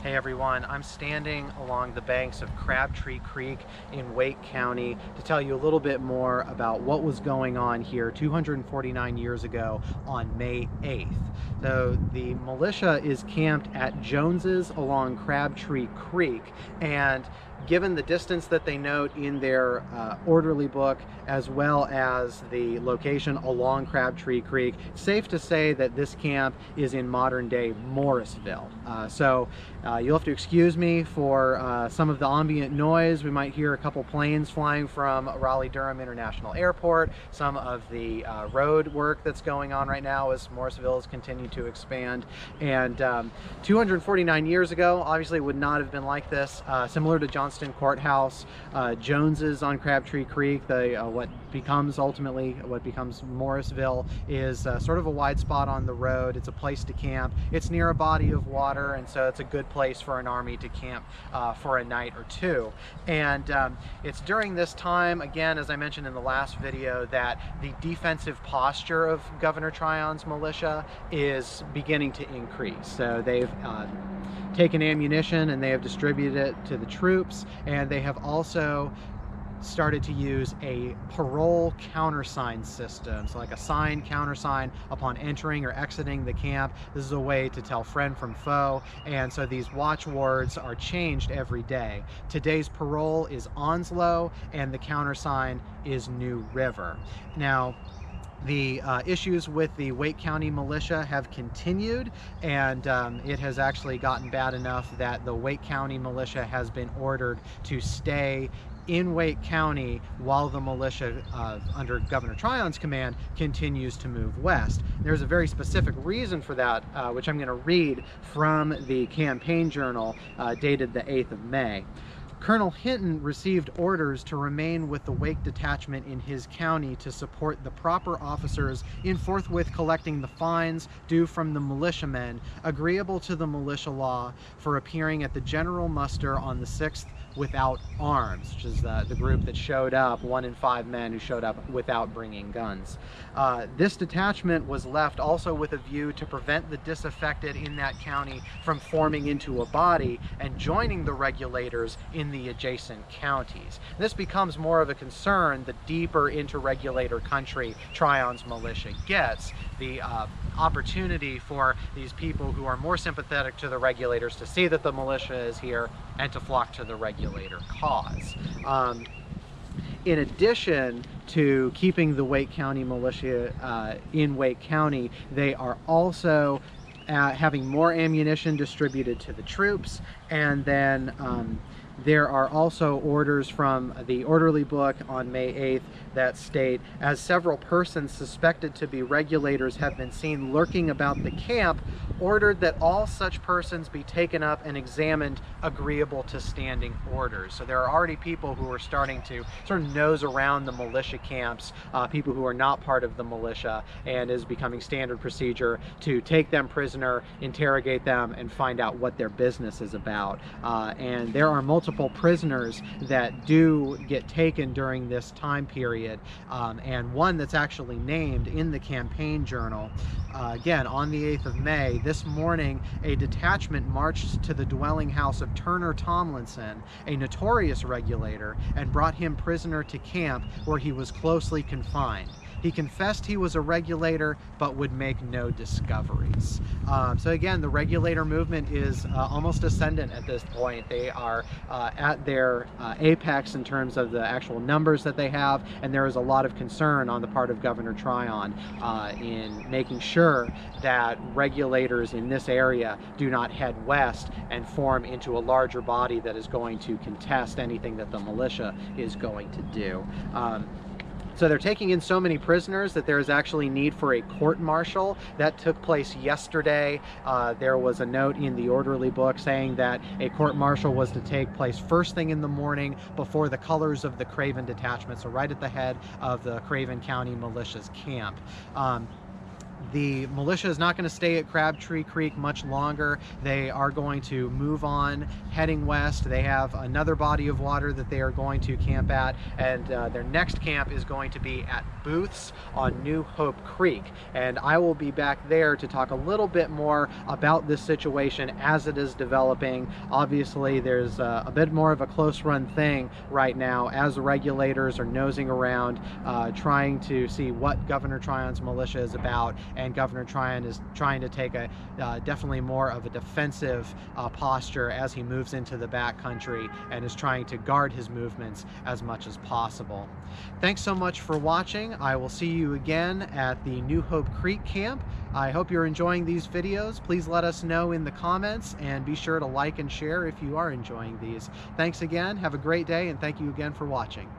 Hey everyone, I'm standing along the banks of Crabtree Creek in Wake County to tell you a little bit more about what was going on here 249 years ago on May 8th. So the militia is camped at Jones's along Crabtree Creek, and given the distance that they note in their orderly book, as well as the location along Crabtree Creek, it's safe to say that this camp is in modern day Morrisville. You'll have to excuse me for some of the ambient noise. We might hear a couple planes flying from Raleigh-Durham International Airport, some of the road work that's going on right now as Morrisville has continued to expand. And 249 years ago, obviously would not have been like this. Similar to Johnston Courthouse, Jones's on Crabtree Creek, what becomes Morrisville, is sort of a wide spot on the road. It's a place to camp. It's near a body of water, and so it's a good place for an army to camp for a night or two. And it's during this time, again, as I mentioned in the last video, that the defensive posture of Governor Tryon's militia is beginning to increase. So they've taken ammunition and they have distributed it to the troops, and they have also started to use a parole countersign system. So like a sign, countersign upon entering or exiting the camp. This is a way to tell friend from foe, and so these watchwords are changed every day. Today's parole is Onslow, and the countersign is New River. Now, the issues with the Wake County militia have continued, and it has actually gotten bad enough that the Wake County militia has been ordered to stay in Wake County while the militia under Governor Tryon's command continues to move west. There's a very specific reason for that, which I'm going to read from the campaign journal dated the 8th of May. Colonel Hinton received orders to remain with the Wake Detachment in his county to support the proper officers in Forthwith collecting the fines due from the Militia Men, agreeable to the Militia Law, for appearing at the general muster on the 6th without arms, which is the group that showed up, 1 in 5 men who showed up without bringing guns. This detachment was left also with a view to prevent the disaffected in that county from forming into a body and joining the Regulators in the adjacent counties. This becomes more of a concern the deeper into Regulator country Tryon's militia gets. The opportunity for these people who are more sympathetic to the Regulators to see that the militia is here and to flock to the Regulator cause. In addition to keeping the Wake County militia in Wake County, they are also having more ammunition distributed to the troops, and then there are also orders from the orderly book on May 8th that state, as several persons suspected to be Regulators have been seen lurking about the camp, ordered that all such persons be taken up and examined agreeable to standing orders. So there are already people who are starting to sort of nose around the militia camps, people who are not part of the militia, and is becoming standard procedure to take them prisoner, interrogate them, and find out what their business is about. And there are multiple prisoners that do get taken during this time period, and one that's actually named in the campaign journal. Again, on the 8th of May, this morning, a detachment marched to the dwelling house of Turner Tomlinson, a notorious regulator, and brought him prisoner to camp, where he was closely confined. He confessed he was a regulator, but would make no discoveries. So again, the regulator movement is almost ascendant at this point. They are at their apex in terms of the actual numbers that they have, and there is a lot of concern on the part of Governor Tryon in making sure that regulators in this area do not head west and form into a larger body that is going to contest anything that the militia is going to do. So they're taking in so many prisoners that there is actually need for a court-martial. That took place yesterday. There was a note in the orderly book saying that a court-martial was to take place first thing in the morning before the colors of the Craven Detachment, so right at the head of the Craven County Militia's camp. The militia is not going to stay at Crabtree Creek much longer. They are going to move on, heading west. They have another body of water that they are going to camp at, and their next camp is going to be at Booth's on New Hope Creek. And I will be back there to talk a little bit more about this situation as it is developing. Obviously, there's a bit more of a close run thing right now as the regulators are nosing around, trying to see what Governor Tryon's militia is about. And Governor Tryon is trying to take a definitely more of a defensive posture as he moves into the backcountry and is trying to guard his movements as much as possible. Thanks so much for watching. I will see you again at the New Hope Creek camp. I hope you're enjoying these videos. Please let us know in the comments, and be sure to like and share if you are enjoying these. Thanks again. Have a great day, and thank you again for watching.